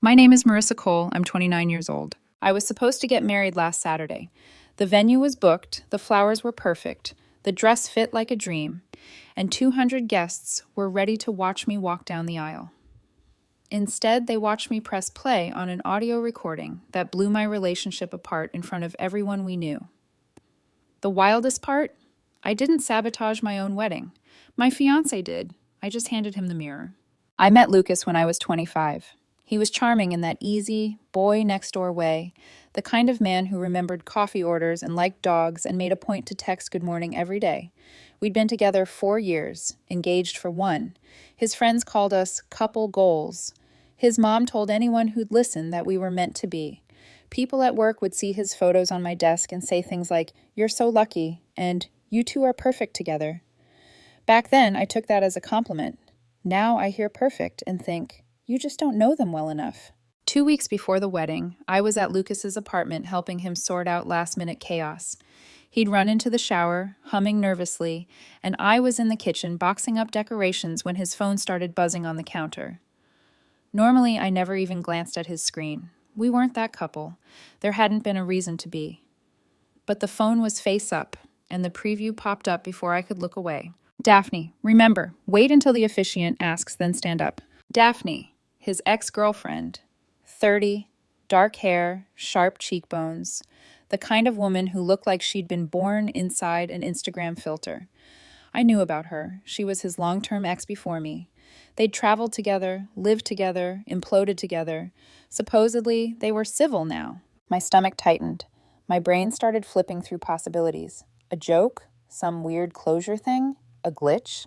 My name is Marissa Cole. I'm 29 years old. I was supposed to get married last Saturday. The venue was booked, the flowers were perfect, the dress fit like a dream, and 200 guests were ready to watch me walk down the aisle. Instead, they watched me press play on an audio recording that blew my relationship apart in front of everyone we knew. The wildest part? I didn't sabotage my own wedding. My fiancé did. I just handed him the mirror. I met Lucas when I was 25. He was charming in that easy, boy next door way, the kind of man who remembered coffee orders and liked dogs and made a point to text good morning every day. We'd been together 4 years, engaged for 1. His friends called us couple goals. His mom told anyone who'd listen that we were meant to be. People at work would see his photos on my desk and say things like, "You're so lucky," and "You two are perfect together." Back then, I took that as a compliment. Now I hear perfect and think, you just don't know them well enough. 2 weeks before the wedding, I was at Lucas's apartment helping him sort out last-minute chaos. He'd run into the shower, humming nervously, and I was in the kitchen boxing up decorations when his phone started buzzing on the counter. Normally, I never even glanced at his screen. We weren't that couple. There hadn't been a reason to be. But the phone was face up, and the preview popped up before I could look away. "Daphne, remember, wait until the officiant asks, then stand up." Daphne, his ex-girlfriend, 30, dark hair, sharp cheekbones, the kind of woman who looked like she'd been born inside an Instagram filter. I knew about her. She was his long-term ex before me. They'd traveled together, lived together, imploded together. Supposedly, they were civil now. My stomach tightened. My brain started flipping through possibilities. A joke? Some weird closure thing? A glitch?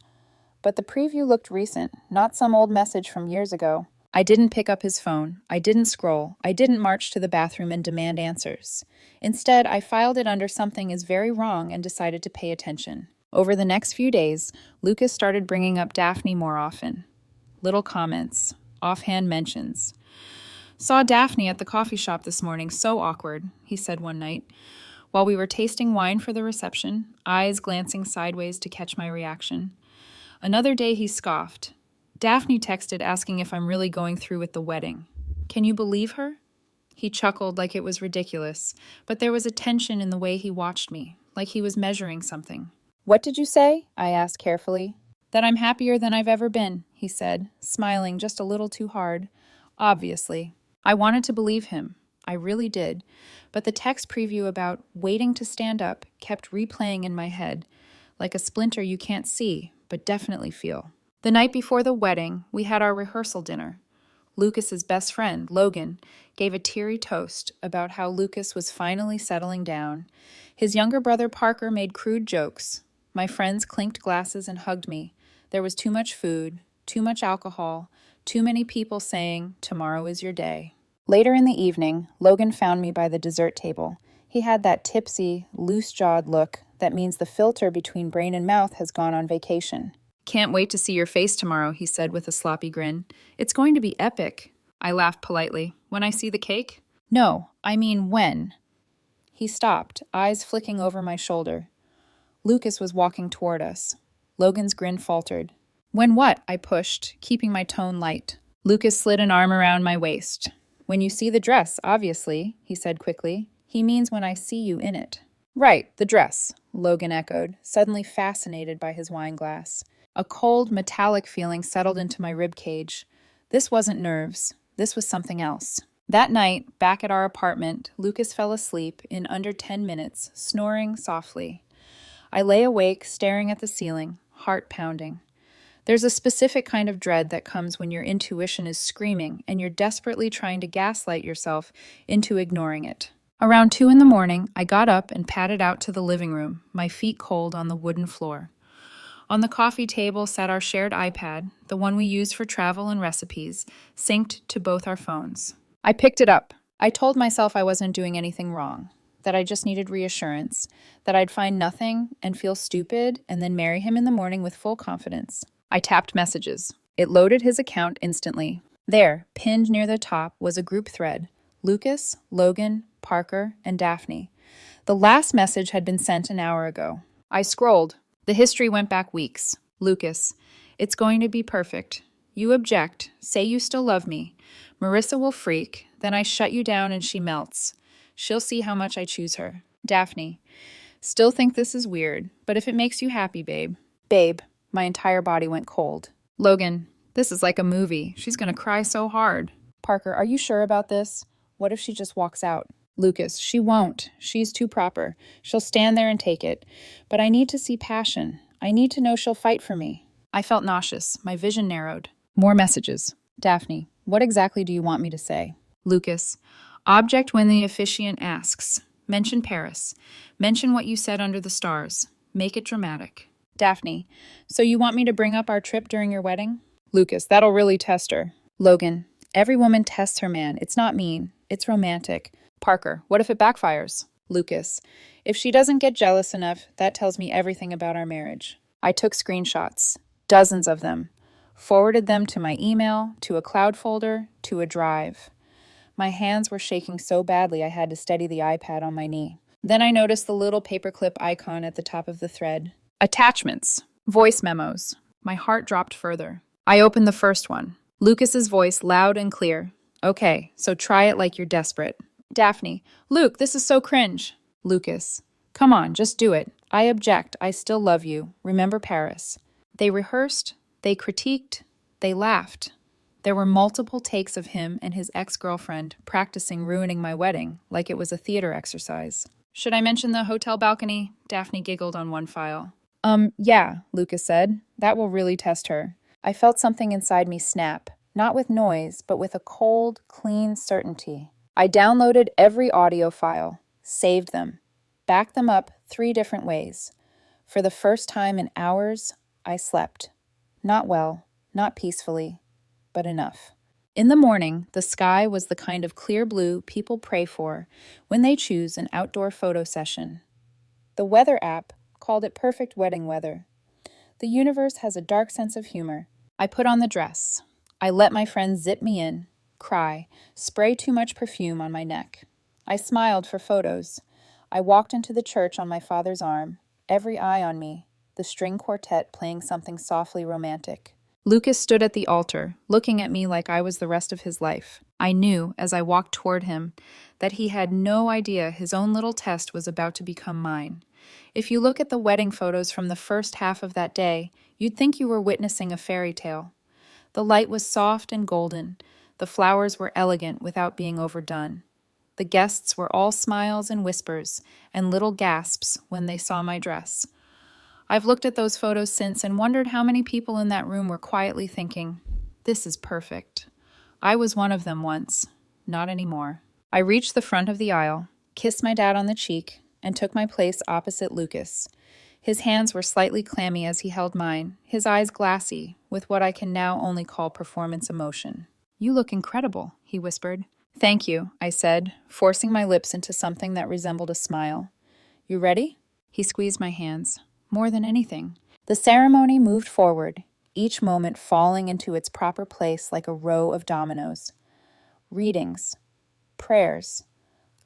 But the preview looked recent, not some old message from years ago. I didn't pick up his phone. I didn't scroll. I didn't march to the bathroom and demand answers. Instead, I filed it under something is very wrong and decided to pay attention. Over the next few days, Lucas started bringing up Daphne more often. Little comments, offhand mentions. "Saw Daphne at the coffee shop this morning, so awkward," he said one night. While we were tasting wine for the reception, eyes glancing sideways to catch my reaction. Another day he scoffed. "Daphne texted asking if I'm really going through with the wedding. Can you believe her?" He chuckled like it was ridiculous, but there was a tension in the way he watched me, like he was measuring something. "What did you say?" I asked carefully. "That I'm happier than I've ever been," he said, smiling just a little too hard. Obviously. I wanted to believe him. I really did. But the text preview about waiting to stand up kept replaying in my head, like a splinter you can't see, but definitely feel. The night before the wedding, we had our rehearsal dinner. Lucas's best friend, Logan, gave a teary toast about how Lucas was finally settling down. His younger brother Parker made crude jokes. My friends clinked glasses and hugged me. There was too much food, too much alcohol, too many people saying, "Tomorrow is your day." Later in the evening, Logan found me by the dessert table. He had that tipsy, loose-jawed look that means the filter between brain and mouth has gone on vacation. "Can't wait to see your face tomorrow," he said with a sloppy grin. "It's going to be epic." I laughed politely. "When I see the cake?" "No, I mean when." He stopped, eyes flicking over my shoulder. Lucas was walking toward us. Logan's grin faltered. "When what?" I pushed, keeping my tone light. Lucas slid an arm around my waist. "When you see the dress, obviously," he said quickly. "He means when I see you in it." "Right, the dress," Logan echoed, suddenly fascinated by his wine glass. A cold, metallic feeling settled into my rib cage. This wasn't nerves. This was something else. That night, back at our apartment, Lucas fell asleep in under 10 minutes, snoring softly. I lay awake, staring at the ceiling, heart pounding. There's a specific kind of dread that comes when your intuition is screaming and you're desperately trying to gaslight yourself into ignoring it. Around 2 in the morning, I got up and padded out to the living room, my feet cold on the wooden floor. On the coffee table sat our shared iPad, the one we use for travel and recipes, synced to both our phones. I picked it up. I told myself I wasn't doing anything wrong, that I just needed reassurance, that I'd find nothing and feel stupid and then marry him in the morning with full confidence. I tapped messages. It loaded his account instantly. There, pinned near the top, was a group thread. Lucas, Logan, Parker, and Daphne. The last message had been sent an hour ago. I scrolled. The history went back weeks. Lucas, "It's going to be perfect. You object, say you still love me. Marissa will freak, then I shut you down and she melts. She'll see how much I choose her. Daphne, still think this is weird, but if it makes you happy, babe. Babe, my entire body went cold. Logan, this is like a movie. She's gonna cry so hard. Parker, are you sure about this? What if she just walks out? Lucas, she won't. She's too proper. She'll stand there and take it. But I need to see passion. I need to know she'll fight for me. I felt nauseous. My vision narrowed. More messages. Daphne, what exactly do you want me to say? Lucas, object when the officiant asks. Mention Paris. Mention what you said under the stars. Make it dramatic. Daphne, so you want me to bring up our trip during your wedding? Lucas, that'll really test her. Logan, every woman tests her man. It's not mean. It's romantic. Parker, what if it backfires? Lucas, if she doesn't get jealous enough, that tells me everything about our marriage. I took screenshots, dozens of them, forwarded them to my email, to a cloud folder, to a drive. My hands were shaking so badly I had to steady the iPad on my knee. Then I noticed the little paperclip icon at the top of the thread. Attachments. Voice memos. My heart dropped further. I opened the first one. Lucas's voice loud and clear. Okay, so try it like you're desperate. Daphne, Luke, this is so cringe. Lucas, come on, just do it. I object. I still love you. Remember Paris. They rehearsed, they critiqued, they laughed. There were multiple takes of him and his ex-girlfriend practicing ruining my wedding like it was a theater exercise. Should I mention the hotel balcony? Daphne giggled on one file. Yeah, Lucas said. That will really test her. I felt something inside me snap, not with noise, but with a cold, clean certainty. I downloaded every audio file, saved them, backed them up 3 different ways. For the first time in hours, I slept. Not well, not peacefully, but enough. In the morning, the sky was the kind of clear blue people pray for when they choose an outdoor photo session. The weather app called it perfect wedding weather. The universe has a dark sense of humor. I put on the dress. I let my friends zip me in, cry, spray too much perfume on my neck. I smiled for photos. I walked into the church on my father's arm, every eye on me, the string quartet playing something softly romantic. Lucas stood at the altar, looking at me like I was the rest of his life. I knew, as I walked toward him, that he had no idea his own little test was about to become mine. If you look at the wedding photos from the first half of that day, you'd think you were witnessing a fairy tale. The light was soft and golden. The flowers were elegant without being overdone. The guests were all smiles and whispers, and little gasps when they saw my dress. I've looked at those photos since and wondered how many people in that room were quietly thinking, "This is perfect." I was one of them once. Not anymore. I reached the front of the aisle, kissed my dad on the cheek, and took my place opposite Lucas. His hands were slightly clammy as he held mine, his eyes glassy, with what I can now only call performance emotion. "You look incredible," he whispered. "Thank you," I said, forcing my lips into something that resembled a smile. "You ready?" He squeezed my hands. More than anything. The ceremony moved forward, each moment falling into its proper place like a row of dominoes. Readings. Prayers.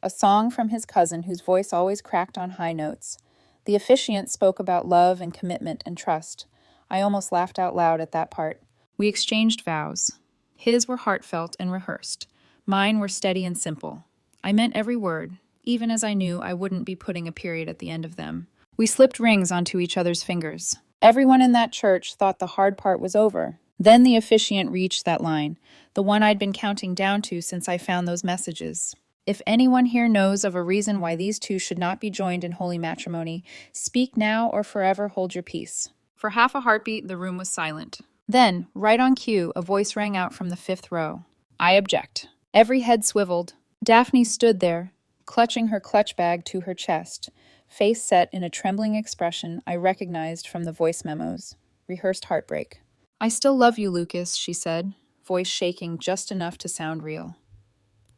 A song from his cousin whose voice always cracked on high notes. The officiant spoke about love and commitment and trust. I almost laughed out loud at that part. We exchanged vows. His were heartfelt and rehearsed. Mine were steady and simple. I meant every word, even as I knew I wouldn't be putting a period at the end of them. We slipped rings onto each other's fingers. Everyone in that church thought the hard part was over. Then the officiant reached that line, the one I'd been counting down to since I found those messages. If anyone here knows of a reason why these two should not be joined in holy matrimony, speak now or forever hold your peace. For half a heartbeat, the room was silent. Then, right on cue, a voice rang out from the 5th row. "I object." Every head swiveled. Daphne stood there, clutching her clutch bag to her chest, face set in a trembling expression I recognized from the voice memos. Rehearsed heartbreak. "I still love you, Lucas," she said, voice shaking just enough to sound real.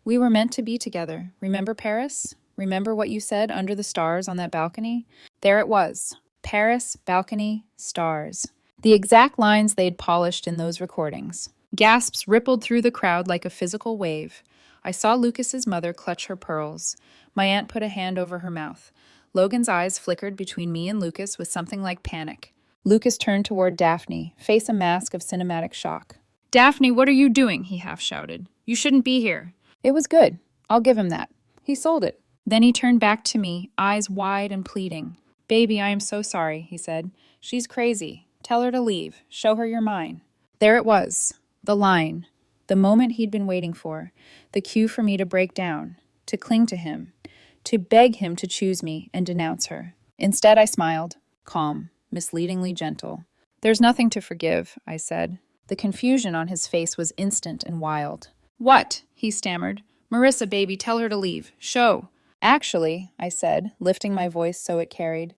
"We were meant to be together. Remember Paris? Remember what you said under the stars on that balcony?" There it was. Paris, balcony, stars. The exact lines they'd polished in those recordings. Gasps rippled through the crowd like a physical wave. I saw Lucas's mother clutch her pearls. My aunt put a hand over her mouth. Logan's eyes flickered between me and Lucas with something like panic. Lucas turned toward Daphne, face a mask of cinematic shock. Daphne, what are you doing? He half shouted. You shouldn't be here. It was good. I'll give him that. He sold it. Then he turned back to me, eyes wide and pleading. Baby, I am so sorry, he said. She's crazy. Tell her to leave. Show her you're mine. There it was. The line. The moment he'd been waiting for. The cue for me to break down. To cling to him. To beg him to choose me and denounce her. Instead, I smiled. Calm. Misleadingly gentle. There's nothing to forgive, I said. The confusion on his face was instant and wild. What? He stammered. Marissa, baby, tell her to leave. Show. Actually, I said, lifting my voice so it carried.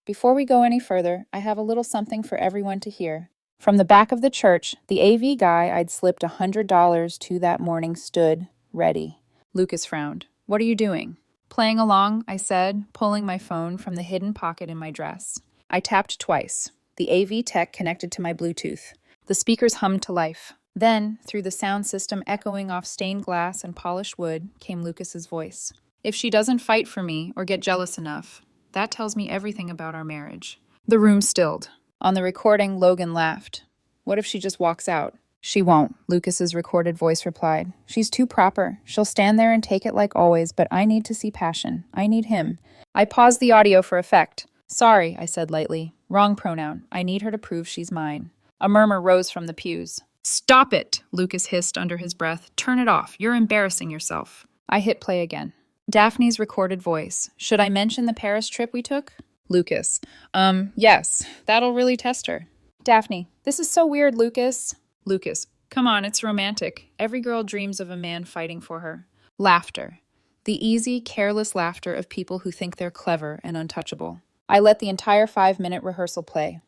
Before we go any further, I have a little something for everyone to hear. From the back of the church, the AV guy I'd slipped $100 to that morning stood, ready. Lucas frowned. What are you doing? Playing along, I said, pulling my phone from the hidden pocket in my dress. I tapped twice. The AV tech connected to my Bluetooth. The speakers hummed to life. Then, through the sound system echoing off stained glass and polished wood, came Lucas's voice. If she doesn't fight for me or get jealous enough, that tells me everything about our marriage. The room stilled. On the recording, Logan laughed. What if she just walks out? She won't, Lucas's recorded voice replied. She's too proper. She'll stand there and take it like always, but I need to see passion. I need him. I paused the audio for effect. Sorry, I said lightly. Wrong pronoun. I need her to prove she's mine. A murmur rose from the pews. Stop it, Lucas hissed under his breath. Turn it off. You're embarrassing yourself. I hit play again. Daphne's recorded voice. Should I mention the Paris trip we took? Lucas. Yes. That'll really test her. Daphne. This is so weird, Lucas. Lucas. Come on, it's romantic. Every girl dreams of a man fighting for her. Laughter. The easy, careless laughter of people who think they're clever and untouchable. I let the entire 5-minute rehearsal play.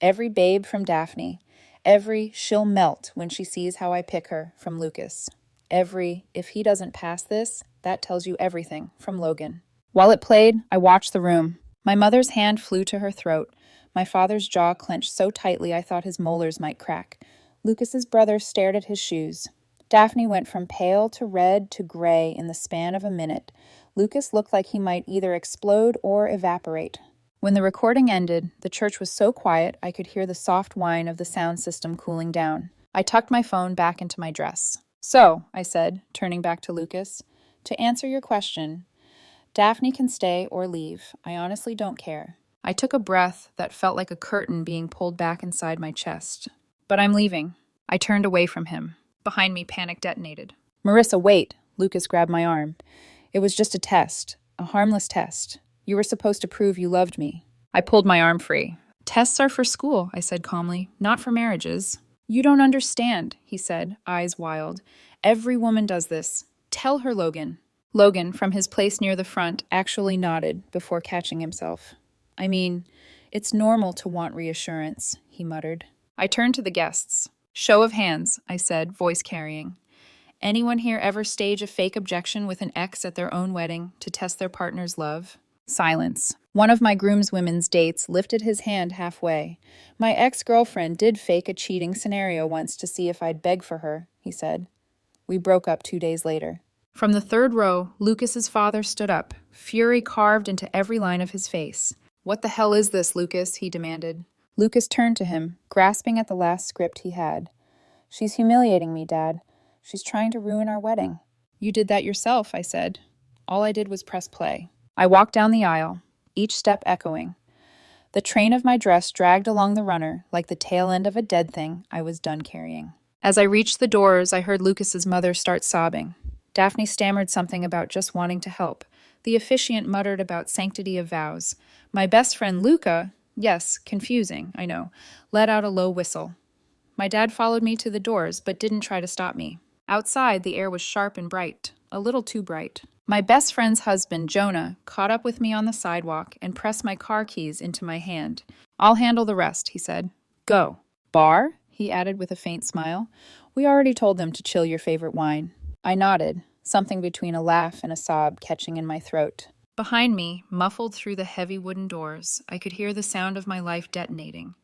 Every babe from Daphne. Every she'll melt when she sees how I pick her from Lucas. Every if he doesn't pass this, that tells you everything from Logan. While it played, I watched the room. My mother's hand flew to her throat. My father's jaw clenched so tightly I thought his molars might crack. Lucas's brother stared at his shoes. Daphne went from pale to red to gray in the span of a minute. Lucas looked like he might either explode or evaporate. When the recording ended, the church was so quiet I could hear the soft whine of the sound system cooling down. I tucked my phone back into my dress. So, I said, turning back to Lucas, to answer your question, Daphne can stay or leave. I honestly don't care. I took a breath that felt like a curtain being pulled back inside my chest. But I'm leaving. I turned away from him. Behind me, panic detonated. Marissa, wait. Lucas grabbed my arm. It was just a test. A harmless test. You were supposed to prove you loved me. I pulled my arm free. Tests are for school, I said calmly, not for marriages. You don't understand, he said, eyes wild. Every woman does this. Tell her, Logan. Logan, from his place near the front, actually nodded before catching himself. I mean, it's normal to want reassurance, he muttered. I turned to the guests. Show of hands, I said, voice carrying. Anyone here ever stage a fake objection with an ex at their own wedding to test their partner's love? Silence. One of my groomswomen's dates lifted his hand halfway. My ex-girlfriend did fake a cheating scenario once to see if I'd beg for her, he said. We broke up 2 days later. From the third row, Lucas's father stood up, fury carved into every line of his face. What the hell is this, Lucas? He demanded. Lucas turned to him, grasping at the last script he had. She's humiliating me, Dad. She's trying to ruin our wedding. You did that yourself, I said. All I did was press play. I walked down the aisle, each step echoing. The train of my dress dragged along the runner like the tail end of a dead thing I was done carrying. As I reached the doors, I heard Lucas's mother start sobbing. Daphne stammered something about just wanting to help. The officiant muttered about sanctity of vows. My best friend Luca, yes, confusing, I know, let out a low whistle. My dad followed me to the doors, but didn't try to stop me. Outside, the air was sharp and bright, a little too bright. My best friend's husband, Jonah, caught up with me on the sidewalk and pressed my car keys into my hand. I'll handle the rest, he said. Go. Bar? He added with a faint smile. We already told them to chill your favorite wine. I nodded, something between a laugh and a sob catching in my throat. Behind me, muffled through the heavy wooden doors, I could hear the sound of my life detonating.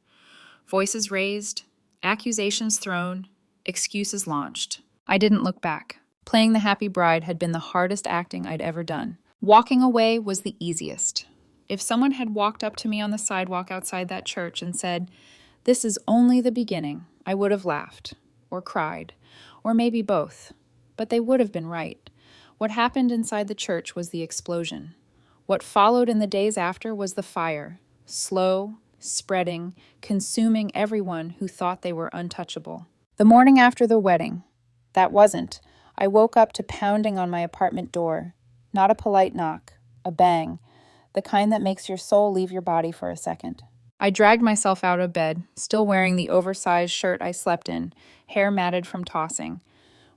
Voices raised, accusations thrown, excuses launched. I didn't look back. Playing the happy bride had been the hardest acting I'd ever done. Walking away was the easiest. If someone had walked up to me on the sidewalk outside that church and said, "This is only the beginning," I would have laughed. or cried, or maybe both. But they would have been right. What happened inside the church was the explosion. What followed in the days after was the fire, slow, spreading, consuming everyone who thought they were untouchable. The morning after the wedding, that wasn't. I woke up to pounding on my apartment door. Not a polite knock, a bang, the kind that makes your soul leave your body for a second. I dragged myself out of bed, still wearing the oversized shirt I slept in, hair matted from tossing.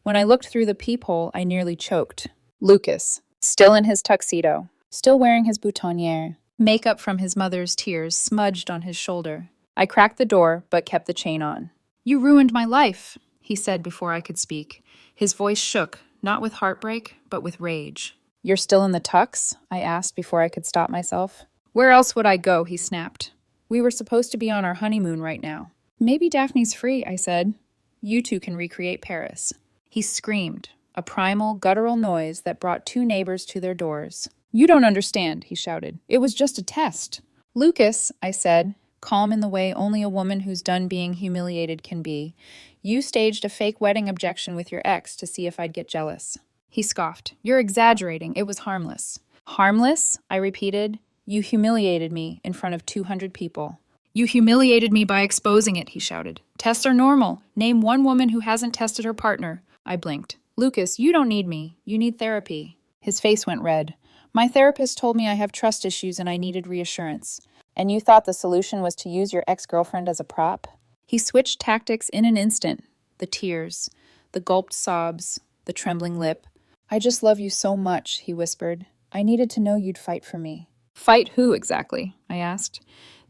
When I looked through the peephole, I nearly choked. Lucas, still in his tuxedo, still wearing his boutonniere, makeup from his mother's tears smudged on his shoulder. I cracked the door, but kept the chain on. "You ruined my life," he said before I could speak. His voice shook, not with heartbreak, but with rage. "You're still in the tux?" I asked before I could stop myself. "Where else would I go?" he snapped. "We were supposed to be on our honeymoon right now." "Maybe Daphne's free," I said. "You two can recreate Paris." He screamed, a primal, guttural noise that brought two neighbors to their doors. "You don't understand," he shouted. "It was just a test." "Lucas," I said, calm in the way only a woman who's done being humiliated can be, "you staged a fake wedding objection with your ex to see if I'd get jealous." He scoffed. "You're exaggerating. It was harmless." "Harmless?" I repeated. "You humiliated me in front of 200 people." "You humiliated me by exposing it," he shouted. "Tests are normal. Name one woman who hasn't tested her partner." I blinked. "Lucas, you don't need me. You need therapy." His face went red. "My therapist told me I have trust issues and I needed reassurance." "And you thought the solution was to use your ex-girlfriend as a prop?" He switched tactics in an instant. The tears, the gulped sobs, the trembling lip. "I just love you so much," he whispered. "I needed to know you'd fight for me." "Fight who exactly?" I asked.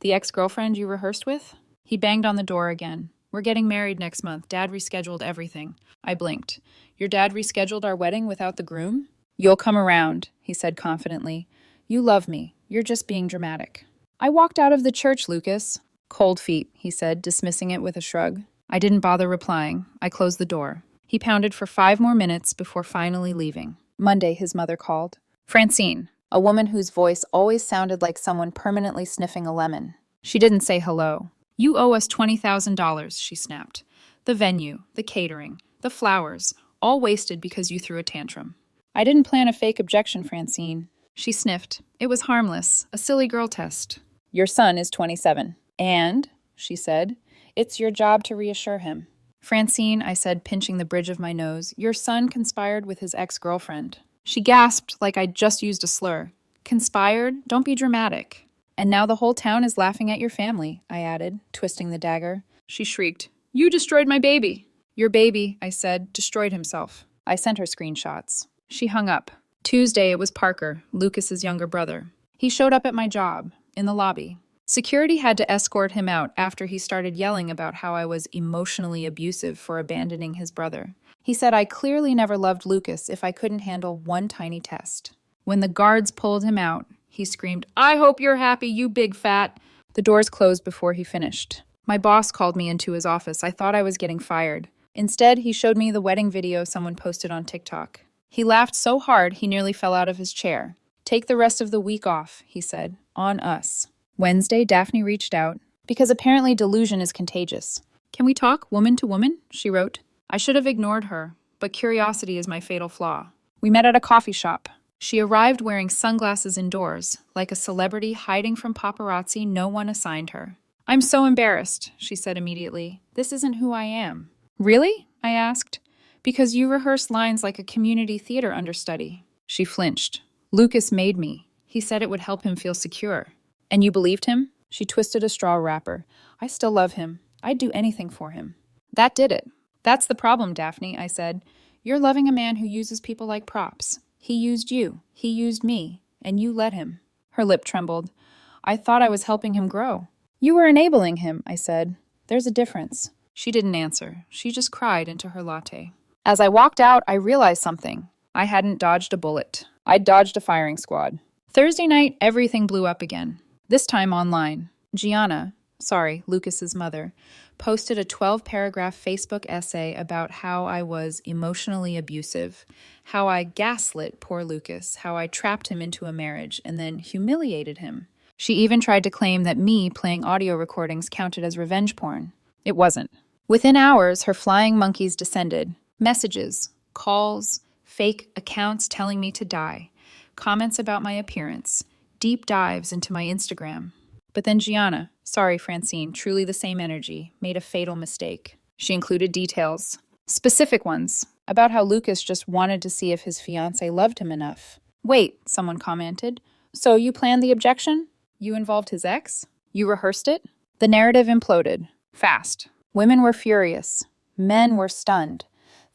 "The ex-girlfriend you rehearsed with?" He banged on the door again. "We're getting married next month. Dad rescheduled everything." I blinked. "Your dad rescheduled our wedding without the groom?" "You'll come around," he said confidently. "You love me. You're just being dramatic." "I walked out of the church, Lucas." "Cold feet," he said, dismissing it with a shrug. I didn't bother replying. I closed the door. He pounded for 5 more minutes before finally leaving. Monday, his mother called. "Francine," a woman whose voice always sounded like someone permanently sniffing a lemon. She didn't say hello. "You owe us $20,000, she snapped. "The venue, the catering, the flowers, all wasted because you threw a tantrum." "I didn't plan a fake objection, Francine." She sniffed. "It was harmless, a silly girl test." "Your son is 27. And," she said, "it's your job to reassure him." "Francine," I said, pinching the bridge of my nose, "your son conspired with his ex-girlfriend." She gasped like I'd just used a slur. "Conspired? Don't be dramatic." "And now the whole town is laughing at your family," I added, twisting the dagger. She shrieked, "You destroyed my baby." "Your baby," I said, "destroyed himself." I sent her screenshots. She hung up. Tuesday, it was Parker, Lucas's younger brother. He showed up at my job, in the lobby. Security had to escort him out after he started yelling about how I was emotionally abusive for abandoning his brother. He said I clearly never loved Lucas if I couldn't handle one tiny test. When the guards pulled him out, he screamed, "I hope you're happy, you big fat." The doors closed before he finished. My boss called me into his office. I thought I was getting fired. Instead, he showed me the wedding video someone posted on TikTok. He laughed so hard he nearly fell out of his chair. "Take the rest of the week off," he said. "On us." Wednesday, Daphne reached out, because apparently delusion is contagious. "Can we talk woman to woman?" she wrote. I should have ignored her, but curiosity is my fatal flaw. We met at a coffee shop. She arrived wearing sunglasses indoors, like a celebrity hiding from paparazzi no one assigned her. "I'm so embarrassed," she said immediately. "This isn't who I am." "Really?" I asked. "Because you rehearse lines like a community theater understudy." She flinched. "Lucas made me. He said it would help him feel secure." "And you believed him?" She twisted a straw wrapper. "I still love him. I'd do anything for him." "That did it." "That's the problem, Daphne," I said. "You're loving a man who uses people like props. He used you. He used me. And you let him." Her lip trembled. "I thought I was helping him grow." "You were enabling him," I said. "There's a difference." She didn't answer. She just cried into her latte. As I walked out, I realized something. I hadn't dodged a bullet. I'd dodged a firing squad. Thursday night, everything blew up again. This time online. Gianna, Lucas's mother, posted a 12-paragraph Facebook essay about how I was emotionally abusive, how I gaslit poor Lucas, how I trapped him into a marriage and then humiliated him. She even tried to claim that me playing audio recordings counted as revenge porn. It wasn't. Within hours, her flying monkeys descended. Messages, calls, fake accounts telling me to die, comments about my appearance, deep dives into my Instagram. But then Gianna, sorry Francine, truly the same energy, made a fatal mistake. She included details, specific ones, about how Lucas just wanted to see if his fiancée loved him enough. Wait, someone commented. So you planned the objection? You involved his ex? You rehearsed it? The narrative imploded. Fast. Women were furious. Men were stunned.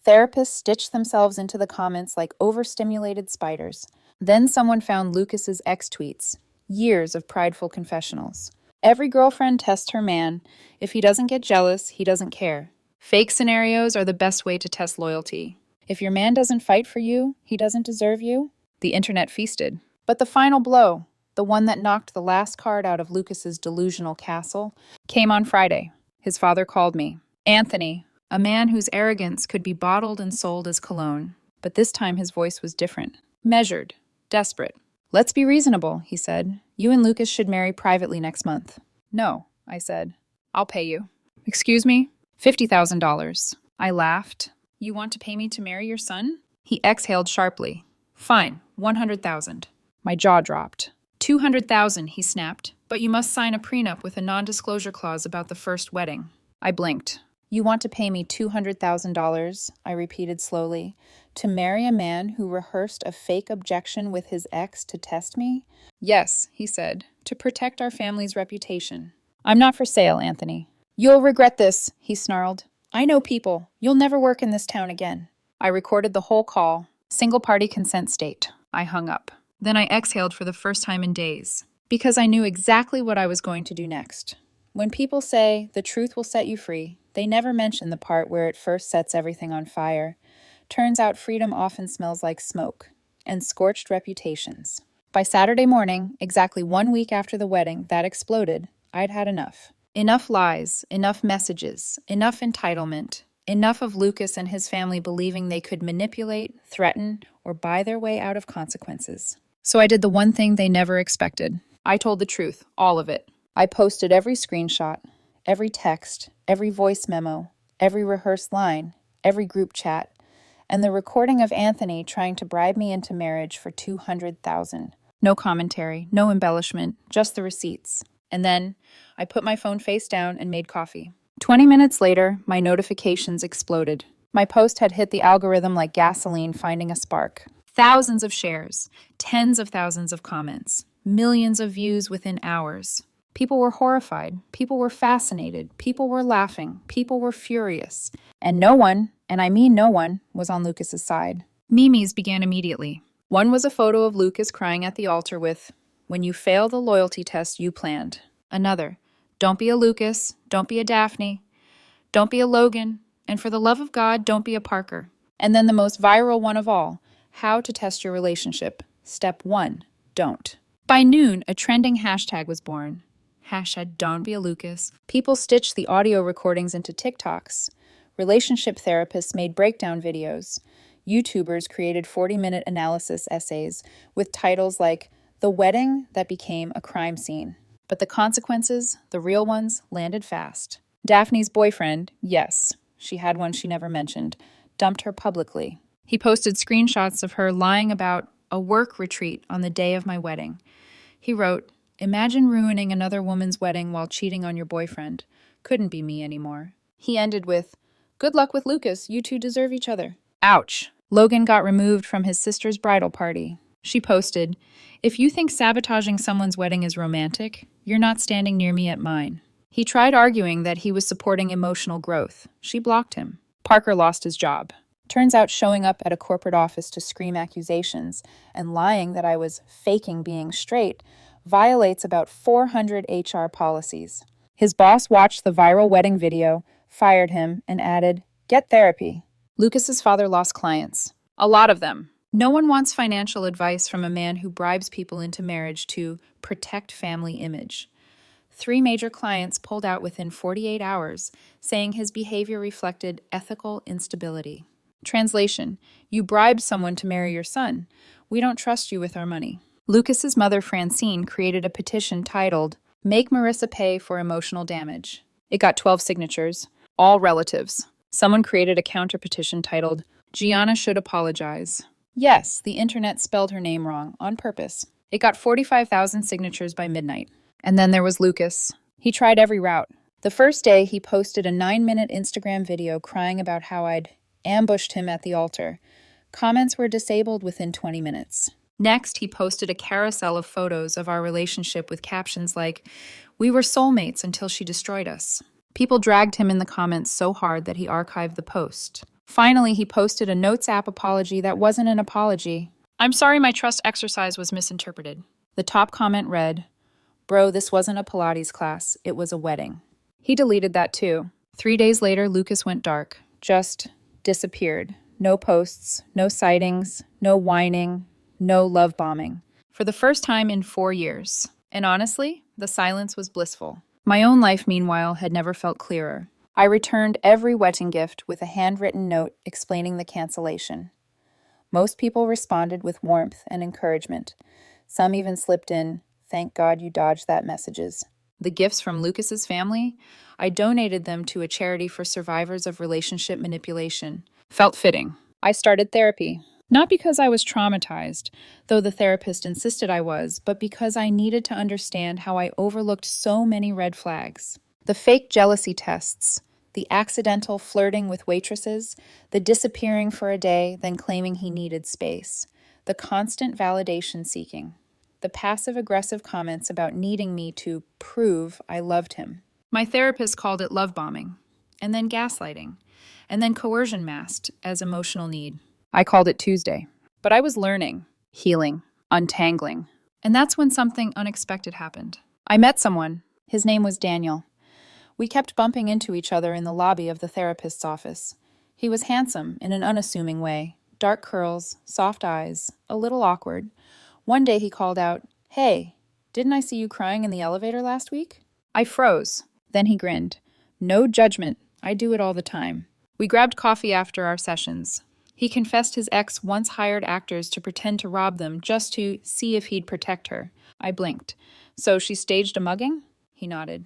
Therapists stitched themselves into the comments like overstimulated spiders. Then someone found Lucas's ex tweets. Years of prideful confessionals. Every girlfriend tests her man. If he doesn't get jealous, he doesn't care. Fake scenarios are the best way to test loyalty. If your man doesn't fight for you, he doesn't deserve you. The internet feasted. But the final blow, the one that knocked the last card out of Lucas's delusional castle, came on Friday. His father called me. Anthony, a man whose arrogance could be bottled and sold as cologne. But this time his voice was different. Measured. Desperate. Let's be reasonable, he said. You and Lucas should marry privately next month. No, I said. I'll pay you. Excuse me? $50,000. I laughed. You want to pay me to marry your son? He exhaled sharply. Fine, $100,000. My jaw dropped. $200,000, he snapped. But you must sign a prenup with a non-disclosure clause about the first wedding. I blinked. You want to pay me $200,000, I repeated slowly, to marry a man who rehearsed a fake objection with his ex to test me? Yes, he said, to protect our family's reputation. I'm not for sale, Anthony. You'll regret this, he snarled. I know people. You'll never work in this town again. I recorded the whole call. Single-party consent state. I hung up. Then I exhaled for the first time in days, because I knew exactly what I was going to do next. When people say, the truth will set you free, they never mention the part where it first sets everything on fire. Turns out freedom often smells like smoke and scorched reputations. By Saturday morning, exactly 1 week after the wedding that exploded, I'd had enough. Enough lies, enough messages, enough entitlement, enough of Lucas and his family believing they could manipulate, threaten, or buy their way out of consequences. So I did the one thing they never expected. I told the truth, all of it. I posted every screenshot, every text, every voice memo, every rehearsed line, every group chat, and the recording of Anthony trying to bribe me into marriage for $200,000. No commentary, no embellishment, just the receipts. And then I put my phone face down and made coffee. 20 minutes later, my notifications exploded. My post had hit the algorithm like gasoline finding a spark. Thousands of shares, tens of thousands of comments, millions of views within hours. People were horrified. People were fascinated. People were laughing. People were furious. And no one, and I mean no one, was on Lucas's side. Memes began immediately. One was a photo of Lucas crying at the altar with, "When you fail the loyalty test you planned." Another, "Don't be a Lucas. Don't be a Daphne. Don't be a Logan. And for the love of God, don't be a Parker." And then the most viral one of all, how to test your relationship. Step 1, don't. By noon, a trending hashtag was born. Hashtag don't be a Lucas. People stitched the audio recordings into TikToks. Relationship therapists made breakdown videos. YouTubers created 40-minute analysis essays with titles like "The Wedding That Became a Crime Scene." But the consequences, the real ones, landed fast. Daphne's boyfriend, yes, she had one she never mentioned, dumped her publicly. He posted screenshots of her lying about a work retreat on the day of my wedding. He wrote, "Imagine ruining another woman's wedding while cheating on your boyfriend. Couldn't be me anymore." He ended with, "Good luck with Lucas, you two deserve each other." Ouch. Logan got removed from his sister's bridal party. She posted, "If you think sabotaging someone's wedding is romantic, you're not standing near me at mine." He tried arguing that he was supporting emotional growth. She blocked him. Parker lost his job. Turns out showing up at a corporate office to scream accusations and lying that I was faking being straight violates about 400 HR policies. His boss watched the viral wedding video, fired him, and added, "Get therapy." Lucas's father lost clients. A lot of them. No one wants financial advice from a man who bribes people into marriage to protect family image. 3 major clients pulled out within 48 hours, saying his behavior reflected ethical instability. Translation: You bribed someone to marry your son. We don't trust you with our money. Lucas's mother, Francine, created a petition titled, "Make Marissa Pay for Emotional Damage." It got 12 signatures. All relatives. Someone created a counter petition titled, Gianna should apologize. Yes, the internet spelled her name wrong, on purpose. It got 45,000 signatures by midnight. And then there was Lucas. He tried every route. The first day, he posted a 9-minute Instagram video crying about how I'd ambushed him at the altar. Comments were disabled within 20 minutes. Next, he posted a carousel of photos of our relationship with captions like, "We were soulmates until she destroyed us." People dragged him in the comments so hard that he archived the post. Finally, he posted a Notes app apology that wasn't an apology. "I'm sorry my trust exercise was misinterpreted." The top comment read, "Bro, this wasn't a Pilates class, it was a wedding." He deleted that too. 3 days later, Lucas went dark. Just disappeared. No posts, no sightings, no whining, no love bombing. For the first time in 4 years. And honestly, the silence was blissful. My own life, meanwhile, had never felt clearer. I returned every wedding gift with a handwritten note explaining the cancellation. Most people responded with warmth and encouragement. Some even slipped in, "Thank God you dodged that" messages. The gifts from Lucas's family, I donated them to a charity for survivors of relationship manipulation. Felt fitting. I started therapy. Not because I was traumatized, though the therapist insisted I was, but because I needed to understand how I overlooked so many red flags. The fake jealousy tests, the accidental flirting with waitresses, the disappearing for a day, then claiming he needed space, the constant validation seeking, the passive-aggressive comments about needing me to prove I loved him. My therapist called it love bombing, and then gaslighting, and then coercion masked as emotional need. I called it Tuesday. But I was learning, healing, untangling. And that's when something unexpected happened. I met someone. His name was Daniel. We kept bumping into each other in the lobby of the therapist's office. He was handsome in an unassuming way. Dark curls, soft eyes, a little awkward. One day he called out, "Hey, didn't I see you crying in the elevator last week?" I froze. Then he grinned. No judgment. I do it all the time. We grabbed coffee after our sessions. He confessed his ex once hired actors to pretend to rob them just to see if he'd protect her. I blinked. "So she staged a mugging?" He nodded.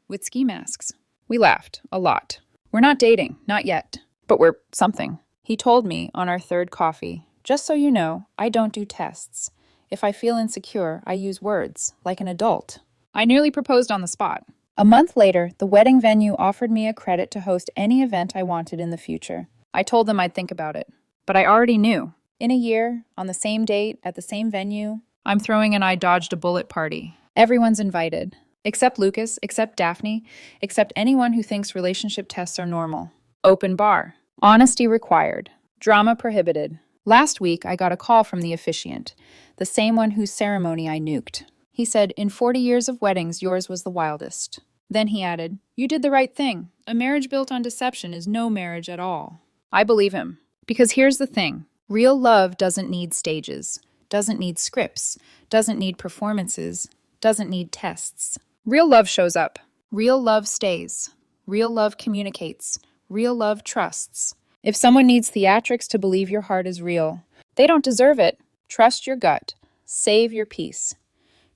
"With ski masks." We laughed. A lot. "We're not dating. Not yet. But we're something." He told me on our third coffee, "Just so you know, I don't do tests. If I feel insecure, I use words, like an adult." I nearly proposed on the spot. A month later, the wedding venue offered me a credit to host any event I wanted in the future. I told them I'd think about it. But I already knew. In a year, on the same date, at the same venue, I'm throwing an I dodged a bullet party. Everyone's invited. Except Lucas, except Daphne, except anyone who thinks relationship tests are normal. Open bar. Honesty required. Drama prohibited. Last week, I got a call from the officiant, the same one whose ceremony I nuked. He said, "In 40 years of weddings, yours was the wildest." Then he added, "You did the right thing. A marriage built on deception is no marriage at all." I believe him. Because here's the thing. Real love doesn't need stages, doesn't need scripts, doesn't need performances, doesn't need tests. Real love shows up. Real love stays. Real love communicates. Real love trusts. If someone needs theatrics to believe your heart is real, they don't deserve it. Trust your gut. Save your peace.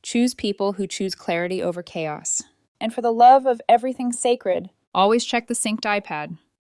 Choose people who choose clarity over chaos. And for the love of everything sacred, always check the synced iPad.